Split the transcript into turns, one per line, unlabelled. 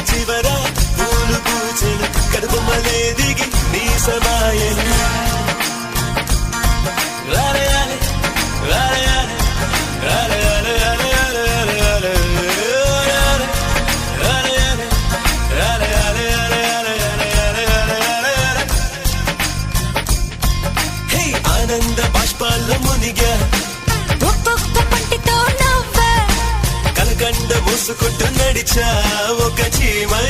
చివర పూలు పూచెను కడుపుమలే దిగి నీ సమాయను ఆనంద బాష్పాల్లో మునిగా
ఒక్కొక్క పంటితో నవ్వా
కలకండ మూసుకుంటూ నడిచా ఒక చీమై